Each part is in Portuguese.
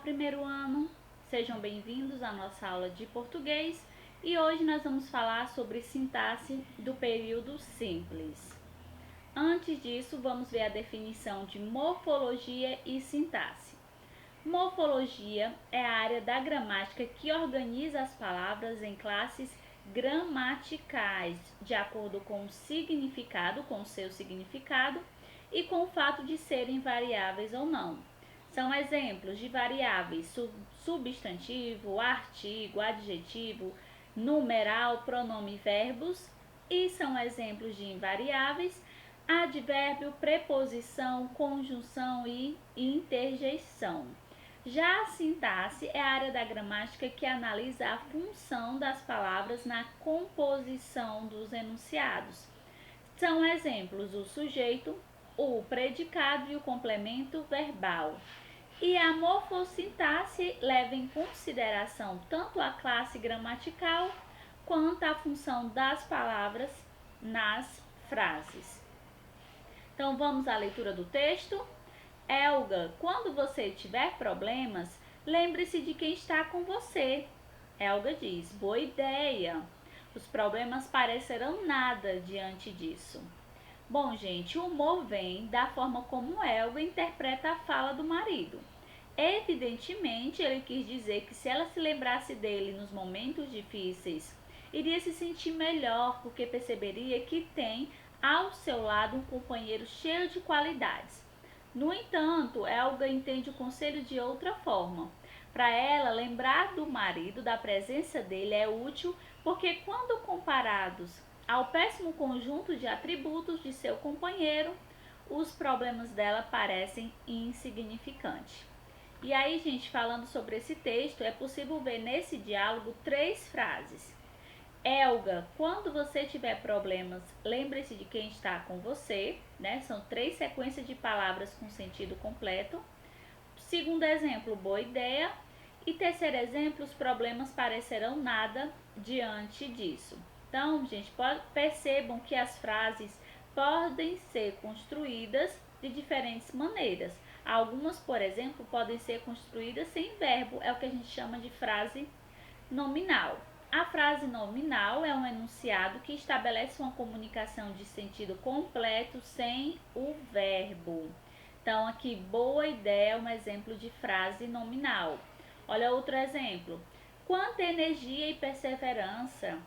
primeiro ano, sejam bem-vindos à nossa aula de português e hoje nós vamos falar sobre sintaxe do período simples. Antes disso, vamos ver a definição de morfologia e sintaxe. Morfologia é a área da gramática que organiza as palavras em classes gramaticais, de acordo com o significado, com o seu significado e com o fato de serem variáveis ou não. São exemplos de variáveis substantivo, artigo, adjetivo, numeral, pronome e verbos, e são exemplos de invariáveis advérbio, preposição, conjunção e interjeição. Já a sintaxe é a área da gramática que analisa a função das palavras na composição dos enunciados. São exemplos o sujeito, o predicado e o complemento verbal. E a morfossintaxe leva em consideração tanto a classe gramatical quanto a função das palavras nas frases. Então vamos à leitura do texto. Elga, quando você tiver problemas, lembre-se de quem está com você. Elga diz, boa ideia. Os problemas parecerão nada diante disso. Bom, gente, o humor vem da forma como Elga interpreta a fala do marido. Evidentemente, ele quis dizer que se ela se lembrasse dele nos momentos difíceis, iria se sentir melhor, porque perceberia que tem ao seu lado um companheiro cheio de qualidades. No entanto, Elga entende o conselho de outra forma. Para ela, lembrar do marido, da presença dele, é útil porque quando comparados ao péssimo conjunto de atributos de seu companheiro, os problemas dela parecem insignificantes. E aí, gente, falando sobre esse texto, é possível ver nesse diálogo 3 frases. Elga, quando você tiver problemas, lembre-se de quem está com você, né? São 3 sequências de palavras com sentido completo. Segundo exemplo, boa ideia. E terceiro exemplo, os problemas parecerão nada diante disso. Então, gente, percebam que as frases podem ser construídas de diferentes maneiras. Algumas, por exemplo, podem ser construídas sem verbo, é o que a gente chama de frase nominal. A frase nominal é um enunciado que estabelece uma comunicação de sentido completo sem o verbo. Então, aqui, boa ideia é um exemplo de frase nominal. Olha outro exemplo. Quanta energia e perseverança.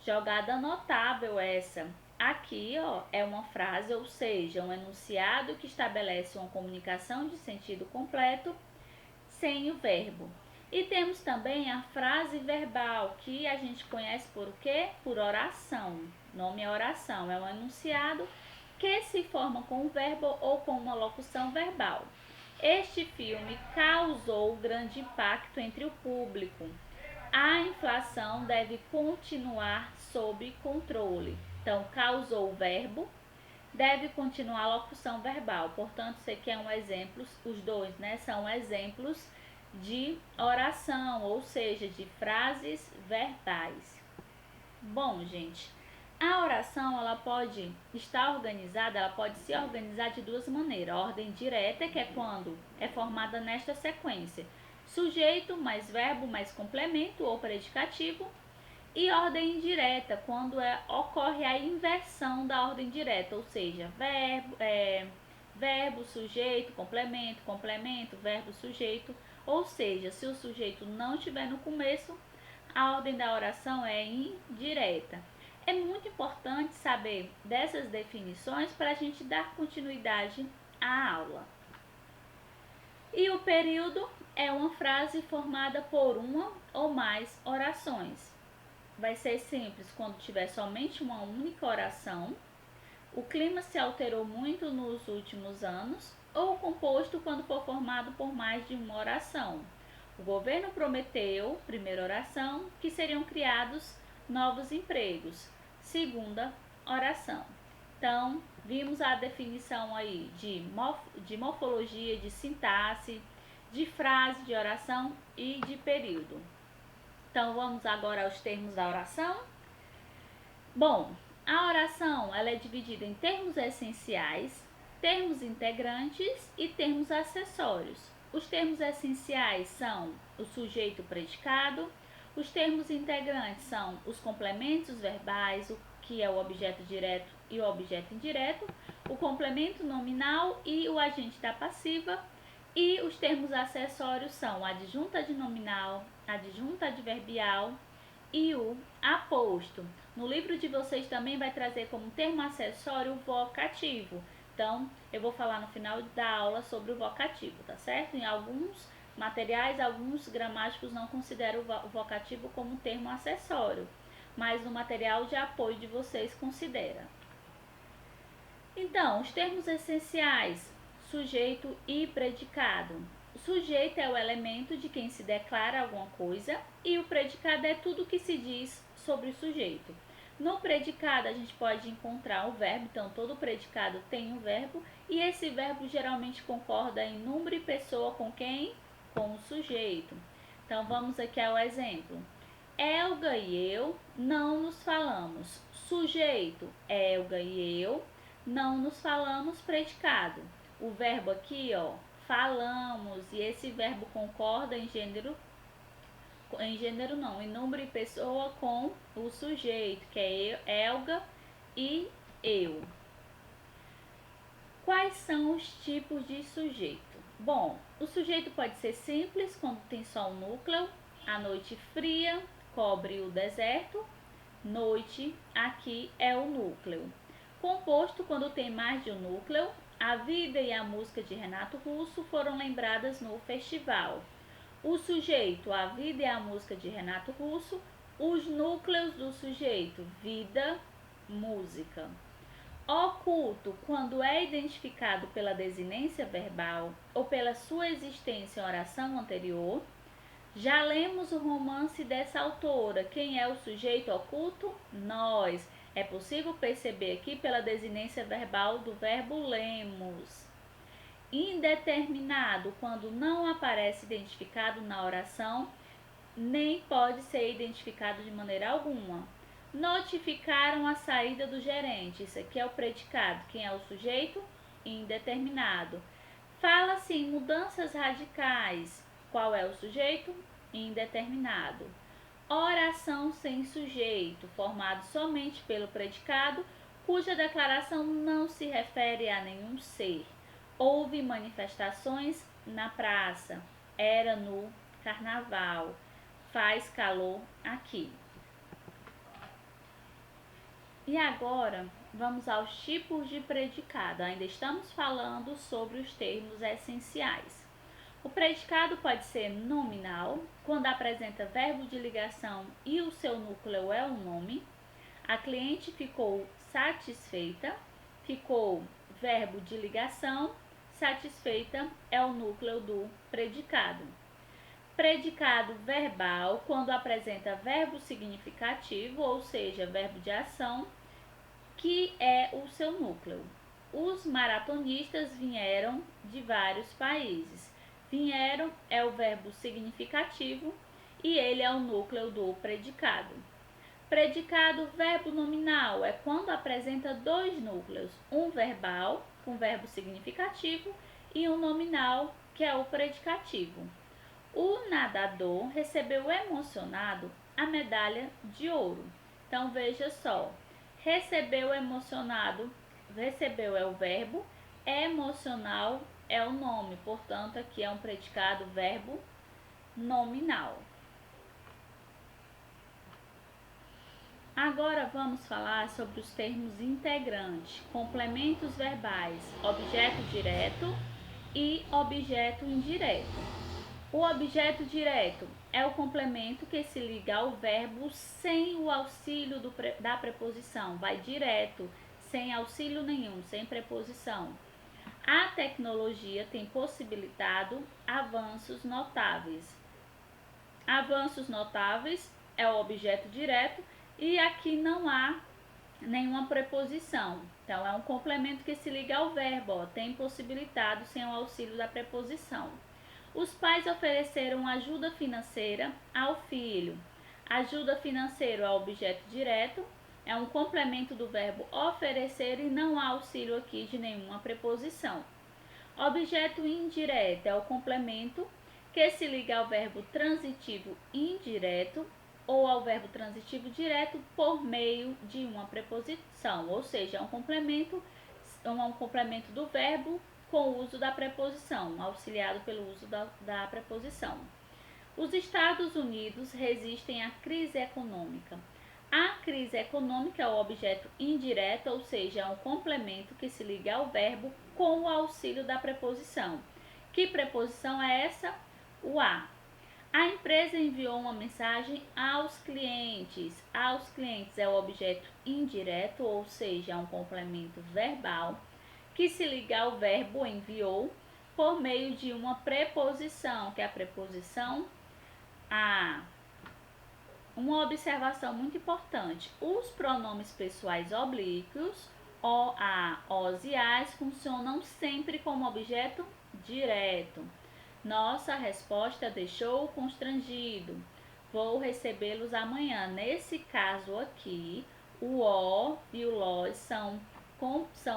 Jogada notável essa. Aqui, ó, é uma frase, ou seja, um enunciado que estabelece uma comunicação de sentido completo sem o verbo. E temos também a frase verbal, que a gente conhece por quê? Por oração. O nome é oração, é um enunciado que se forma com o verbo ou com uma locução verbal. Este filme causou grande impacto entre o público. A inflação deve continuar sob controle. Então, causou o verbo, deve continuar a locução verbal. Portanto, isso aqui é um exemplo, os dois, né, são exemplos de oração, ou seja, de frases verbais. Bom, gente, a oração ela pode estar organizada, ela pode se organizar de 2 maneiras. A ordem direta, que é quando é formada nesta sequência: sujeito mais verbo mais complemento ou predicativo. E ordem indireta, quando ocorre a inversão da ordem direta, ou seja, verbo, sujeito, complemento, complemento, verbo, sujeito. Ou seja, se o sujeito não estiver no começo, a ordem da oração é indireta. É muito importante saber dessas definições para a gente dar continuidade à aula. E o período é uma frase formada por uma ou mais orações. Vai ser simples quando tiver somente uma única oração, o clima se alterou muito nos últimos anos, ou composto quando for formado por mais de uma oração. O governo prometeu, primeira oração, que seriam criados novos empregos, segunda oração. Então, vimos a definição aí de morfologia, de sintaxe, de frase, de oração e de período. Então, vamos agora aos termos da oração. Bom, a oração ela é dividida em termos essenciais, termos integrantes e termos acessórios. Os termos essenciais são o sujeito e o predicado. Os termos integrantes são os complementos verbais, o que é o objeto direto e o objeto indireto, o complemento nominal e o agente da passiva. E os termos acessórios são a adjunta adnominal, a adjunta adverbial e o aposto. No livro de vocês também vai trazer como termo acessório o vocativo. Então, eu vou falar no final da aula sobre o vocativo, tá certo? Em alguns materiais, alguns gramáticos não consideram o vocativo como termo acessório, mas no material de apoio de vocês considera. Então, os termos essenciais, sujeito e predicado. O sujeito é o elemento de quem se declara alguma coisa e o predicado é tudo que se diz sobre o sujeito. No predicado a gente pode encontrar o verbo, então todo predicado tem um verbo e esse verbo geralmente concorda em número e pessoa com quem? Com o sujeito. Então vamos aqui ao exemplo. Elga e eu não nos falamos. Sujeito, Elga e eu não nos falamos, predicado. O verbo aqui, ó, falamos, e esse verbo concorda em gênero não, em número e pessoa com o sujeito, que é Elga e eu. Quais são os tipos de sujeito? Bom, o sujeito pode ser simples, quando tem só um núcleo. A noite fria cobre o deserto. Noite, aqui é o núcleo. Composto, quando tem mais de um núcleo. A vida e a música de Renato Russo foram lembradas no festival. O sujeito, a vida e a música de Renato Russo. Os núcleos do sujeito, vida, música. Oculto, quando é identificado pela desinência verbal ou pela sua existência em oração anterior. Já lemos o romance dessa autora. Quem é o sujeito oculto? Nós. É possível perceber aqui pela desinência verbal do verbo lemos. Indeterminado, quando não aparece identificado na oração, nem pode ser identificado de maneira alguma. Notificaram a saída do gerente. Isso aqui é o predicado. Quem é o sujeito? Indeterminado. Fala-se em mudanças radicais. Qual é o sujeito? Indeterminado. Oração sem sujeito, formado somente pelo predicado, cuja declaração não se refere a nenhum ser. Houve manifestações na praça. Era no carnaval. Faz calor aqui. E agora, vamos aos tipos de predicado. Ainda estamos falando sobre os termos essenciais. O predicado pode ser nominal, quando apresenta verbo de ligação e o seu núcleo é o nome. A cliente ficou satisfeita, ficou verbo de ligação, satisfeita é o núcleo do predicado. Predicado verbal, quando apresenta verbo significativo, ou seja, verbo de ação, que é o seu núcleo. Os maratonistas vieram de vários países. Vieram é o verbo significativo e ele é o núcleo do predicado. Predicado verbo nominal é quando apresenta dois núcleos, um verbal, com verbo significativo, e um nominal, que é o predicativo. O nadador recebeu emocionado a medalha de ouro. Então veja só, recebeu emocionado, recebeu é o verbo, emocional é o nome, portanto aqui é um predicado verbo nominal. Agora vamos falar sobre os termos integrantes, complementos verbais, objeto direto e objeto indireto. O objeto direto é o complemento que se liga ao verbo sem o auxílio da preposição, vai direto, sem auxílio nenhum, sem preposição. A tecnologia tem possibilitado avanços notáveis. Avanços notáveis é o objeto direto e aqui não há nenhuma preposição. Então, é um complemento que se liga ao verbo, ó, tem possibilitado sem o auxílio da preposição. Os pais ofereceram ajuda financeira ao filho. Ajuda financeira é o objeto direto, é um complemento do verbo oferecer e não há auxílio aqui de nenhuma preposição. Objeto indireto é o complemento que se liga ao verbo transitivo indireto ou ao verbo transitivo direto por meio de uma preposição, ou seja, é um complemento do verbo com o uso da preposição, auxiliado pelo uso da preposição. Os Estados Unidos resistem à crise econômica. A crise econômica é o objeto indireto, ou seja, é um complemento que se liga ao verbo com o auxílio da preposição. Que preposição é essa? O a. A empresa enviou uma mensagem aos clientes. Aos clientes é o objeto indireto, ou seja, é um complemento verbal que se liga ao verbo enviou por meio de uma preposição, que é a preposição a. Uma observação muito importante: os pronomes pessoais oblíquos, o, a, os e as, funcionam sempre como objeto direto. Nossa resposta deixou constrangido. Vou recebê-los amanhã. Nesse caso aqui, o o e o los são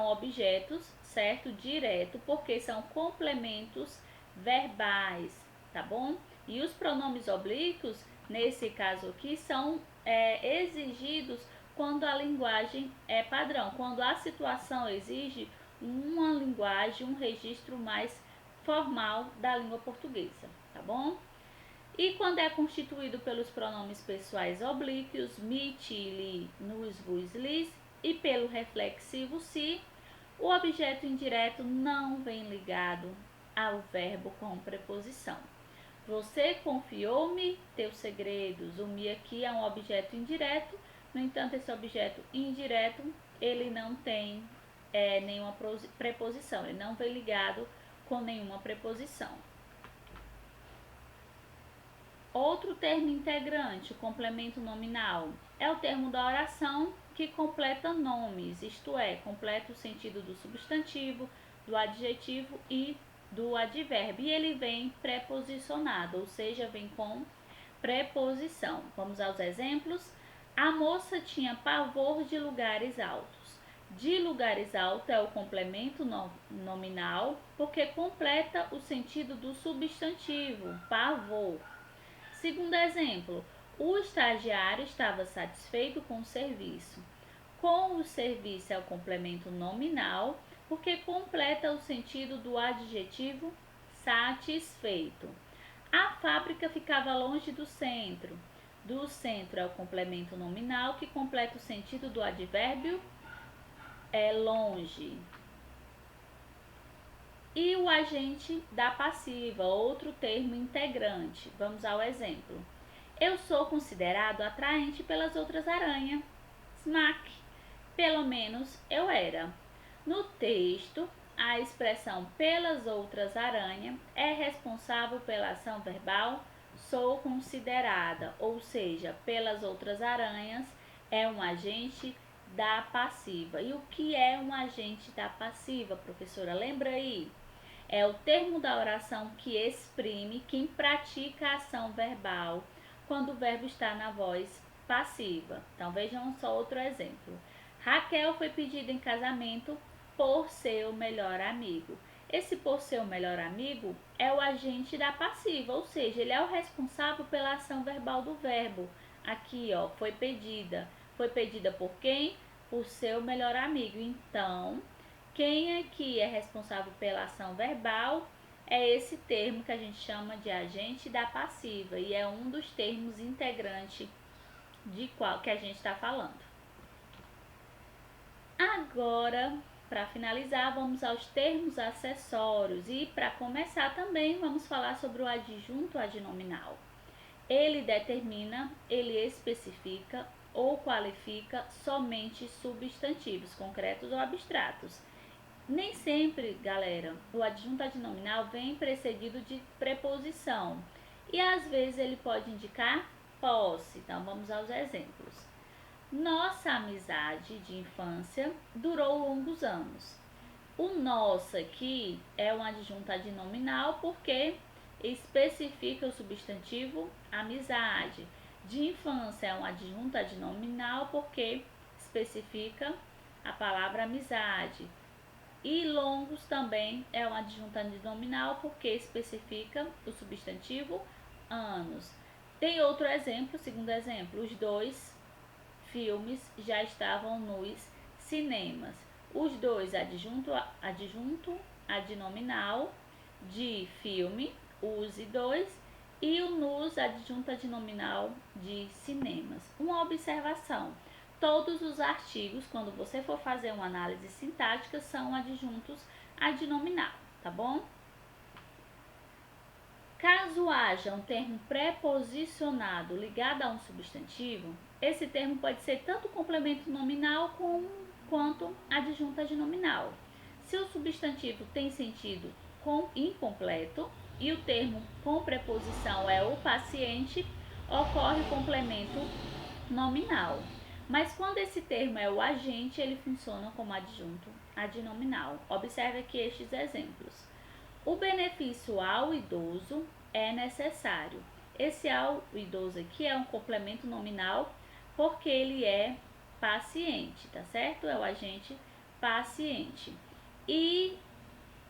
objetos, certo? Direto, porque são complementos verbais, tá bom? E os pronomes oblíquos, nesse caso aqui, são exigidos quando a linguagem é padrão, quando a situação exige uma linguagem, um registro mais formal da língua portuguesa, tá bom? E quando é constituído pelos pronomes pessoais oblíquos, me, ti, li, nos, vos, lis, e pelo reflexivo se, o objeto indireto não vem ligado ao verbo com preposição. Você confiou-me teus segredos. O me aqui é um objeto indireto, no entanto, esse objeto indireto, ele não tem nenhuma preposição, ele não vem ligado com nenhuma preposição. Outro termo integrante, o complemento nominal, é o termo da oração que completa nomes, isto é, completa o sentido do substantivo, do adjetivo e do advérbio. E ele vem preposicionado, ou seja, vem com preposição. Vamos aos exemplos. A moça tinha pavor de lugares altos. De lugares altos é o complemento nominal, porque completa o sentido do substantivo, pavor. Segundo exemplo, o estagiário estava satisfeito com o serviço. Com o serviço é o complemento nominal, porque completa o sentido do adjetivo satisfeito. A fábrica ficava longe do centro. Do centro é o complemento nominal, que completa o sentido do advérbio longe. E o agente da passiva, outro termo integrante. Vamos ao exemplo. Eu sou considerado atraente pelas outras aranhas. Smack. Pelo menos eu era. No texto, a expressão pelas outras aranhas é responsável pela ação verbal sou considerada, ou seja, pelas outras aranhas é um agente da passiva. E o que é um agente da passiva, professora? Lembra aí? É o termo da oração que exprime quem pratica a ação verbal quando o verbo está na voz passiva. Então vejam só outro exemplo. Raquel foi pedida em casamento por seu melhor amigo. Esse por seu melhor amigo é o agente da passiva, ou seja, ele é o responsável pela ação verbal do verbo. Aqui, ó, foi pedida. Foi pedida por quem? Por seu melhor amigo. Então, quem aqui é responsável pela ação verbal é esse termo que a gente chama de agente da passiva e é um dos termos integrantes de qual que a gente está falando. Agora, para finalizar, vamos aos termos acessórios e para começar também vamos falar sobre o adjunto adnominal. Ele determina, ele especifica ou qualifica somente substantivos concretos ou abstratos. Nem sempre, galera, o adjunto adnominal vem precedido de preposição e às vezes ele pode indicar posse. Então vamos aos exemplos. Nossa amizade de infância durou longos anos. O nossa aqui é um adjunto adnominal porque especifica o substantivo amizade. De infância é um adjunto adnominal porque especifica a palavra amizade. E longos também é um adjunto adnominal porque especifica o substantivo anos. Tem outro exemplo, segundo exemplo, os dois filmes já estavam nos cinemas. Os dois adjunto adnominal de filme, os e dois, e o nos adjunto adnominal de cinemas. Uma observação: todos os artigos, quando você for fazer uma análise sintática, são adjuntos adnominal, tá bom? Caso haja um termo preposicionado ligado a um substantivo, esse termo pode ser tanto complemento nominal quanto adjunto adnominal. Se o substantivo tem sentido incompleto e o termo com preposição é o paciente, ocorre o complemento nominal. Mas quando esse termo é o agente, ele funciona como adjunto adnominal. Observe aqui estes exemplos. O benefício ao idoso é necessário. Esse ao idoso aqui é um complemento nominal porque ele é paciente, tá certo? É o agente paciente. E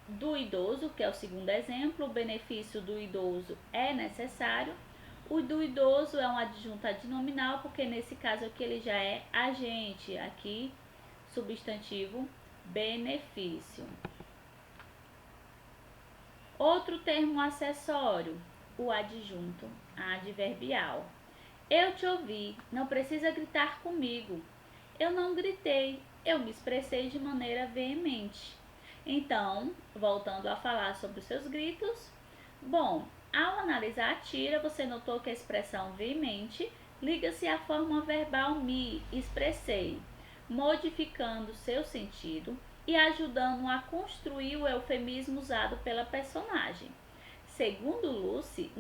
do idoso, que é o segundo exemplo, o benefício do idoso é necessário. O do idoso é um adjunto adnominal porque nesse caso aqui ele já é agente, aqui substantivo benefício. Outro termo acessório, o adjunto adverbial. Eu te ouvi, não precisa gritar comigo. Eu não gritei, eu me expressei de maneira veemente. Então, voltando a falar sobre os seus gritos, bom, ao analisar a tira, você notou que a expressão veemente liga-se à forma verbal me, expressei, modificando seu sentido e ajudando a construir o eufemismo usado pela personagem. Segundo Lucy,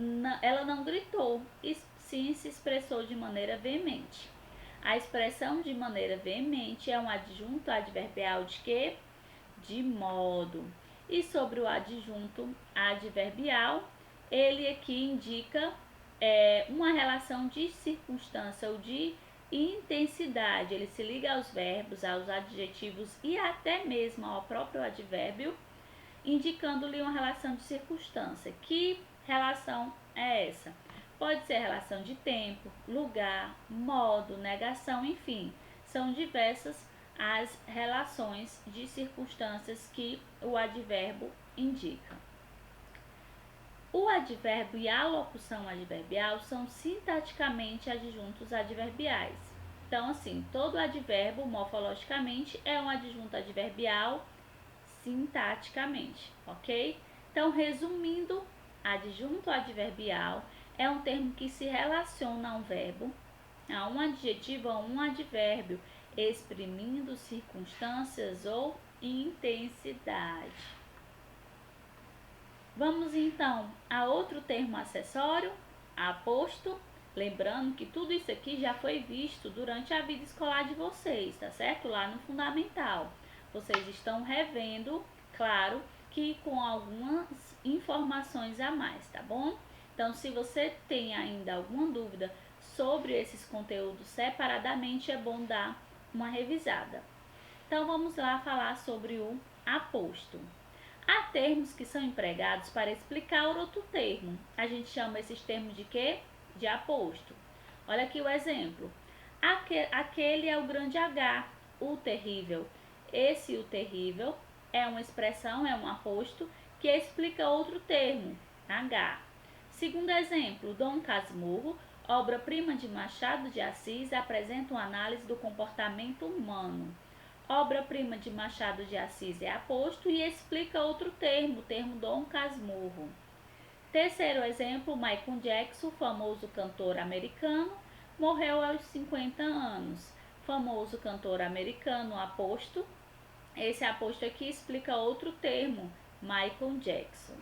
ela não gritou, e sim se expressou de maneira veemente. A expressão de maneira veemente é um adjunto adverbial de quê? De modo. E sobre o adjunto adverbial, ele aqui indica uma relação de circunstância ou de intensidade. Ele se liga aos verbos, aos adjetivos e até mesmo ao próprio advérbio, indicando-lhe uma relação de circunstância. Que relação é essa? Pode ser relação de tempo, lugar, modo, negação, enfim. São diversas as relações de circunstâncias que o advérbio indica. O advérbio e a locução adverbial são sintaticamente adjuntos adverbiais. Então, assim, todo advérbio morfologicamente é um adjunto adverbial sintaticamente, ok? Então, resumindo, adjunto adverbial é um termo que se relaciona a um verbo, a um adjetivo, a um advérbio, exprimindo circunstâncias ou intensidade. Vamos então a outro termo acessório, aposto. Lembrando que tudo isso aqui já foi visto durante a vida escolar de vocês, tá certo? Lá no fundamental. Vocês estão revendo, claro, que com algumas informações a mais, tá bom? Então, se você tem ainda alguma dúvida sobre esses conteúdos separadamente, é bom dar uma revisada. Então, vamos lá falar sobre o aposto. Há termos que são empregados para explicar outro termo. A gente chama esses termos de quê? De aposto. Olha aqui o exemplo. Aquele é o grande H, o terrível. Esse, o terrível, é uma expressão, é um aposto que explica outro termo, H. Segundo exemplo, Dom Casmurro, obra-prima de Machado de Assis, apresenta uma análise do comportamento humano. Obra-prima de Machado de Assis é aposto e explica outro termo, o termo Dom Casmurro. Terceiro exemplo, Michael Jackson, famoso cantor americano, morreu aos 50 anos. Famoso cantor americano, aposto. Esse aposto aqui explica outro termo, Michael Jackson.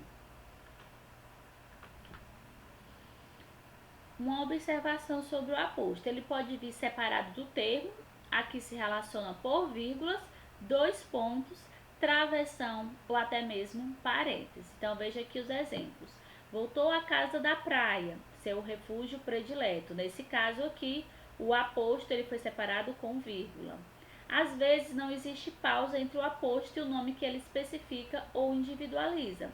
Uma observação sobre o aposto. Ele pode vir separado do termo, aqui se relaciona por vírgulas, dois pontos, travessão ou até mesmo parênteses. Então, veja aqui os exemplos. Voltou à casa da praia, seu refúgio predileto. Nesse caso aqui, o aposto ele foi separado com vírgula. Às vezes não existe pausa entre o aposto e o nome que ele especifica ou individualiza.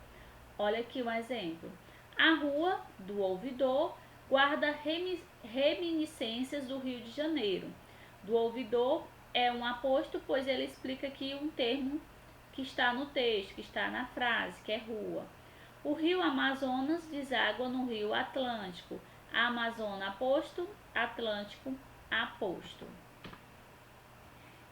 Olha aqui um exemplo. A rua do ouvidor guarda reminiscências do Rio de Janeiro. Do ouvidor é um aposto, pois ele explica aqui um termo que está no texto, que está na frase, que é rua. O rio Amazonas deságua no rio Atlântico. Amazônia aposto, Atlântico aposto.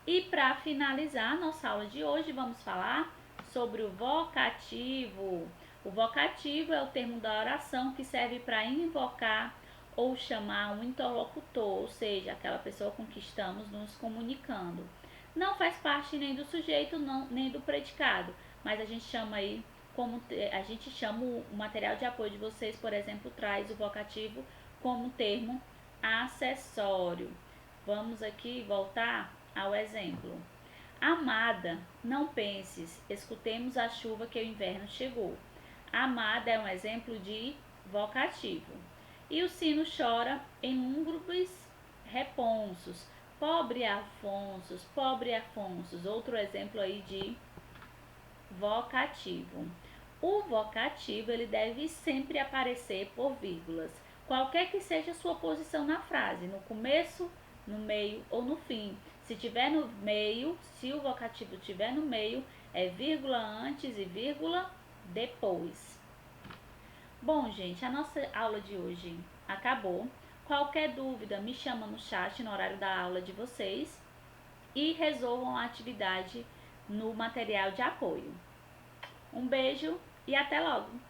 E para finalizar nossa aula de hoje, vamos falar sobre o vocativo. O vocativo é o termo da oração que serve para invocar ou chamar um interlocutor, ou seja, aquela pessoa com que estamos nos comunicando. Não faz parte nem do sujeito, nem do predicado, mas a gente chama aí o material de apoio de vocês, por exemplo, traz o vocativo como termo acessório. Vamos aqui voltar ao exemplo. Amada, não penses, escutemos a chuva que o inverno chegou. Amada é um exemplo de vocativo. E o sino chora em lúgubres reponsos. Pobre Afonsos, outro exemplo aí de vocativo. O vocativo ele deve sempre aparecer por vírgulas, qualquer que seja a sua posição na frase, no começo, no meio ou no fim. Se tiver no meio, se o vocativo estiver no meio, é vírgula antes e vírgula depois. Bom, gente, a nossa aula de hoje acabou. Qualquer dúvida, me chama no chat no horário da aula de vocês e resolvam a atividade no material de apoio. Um beijo e até logo!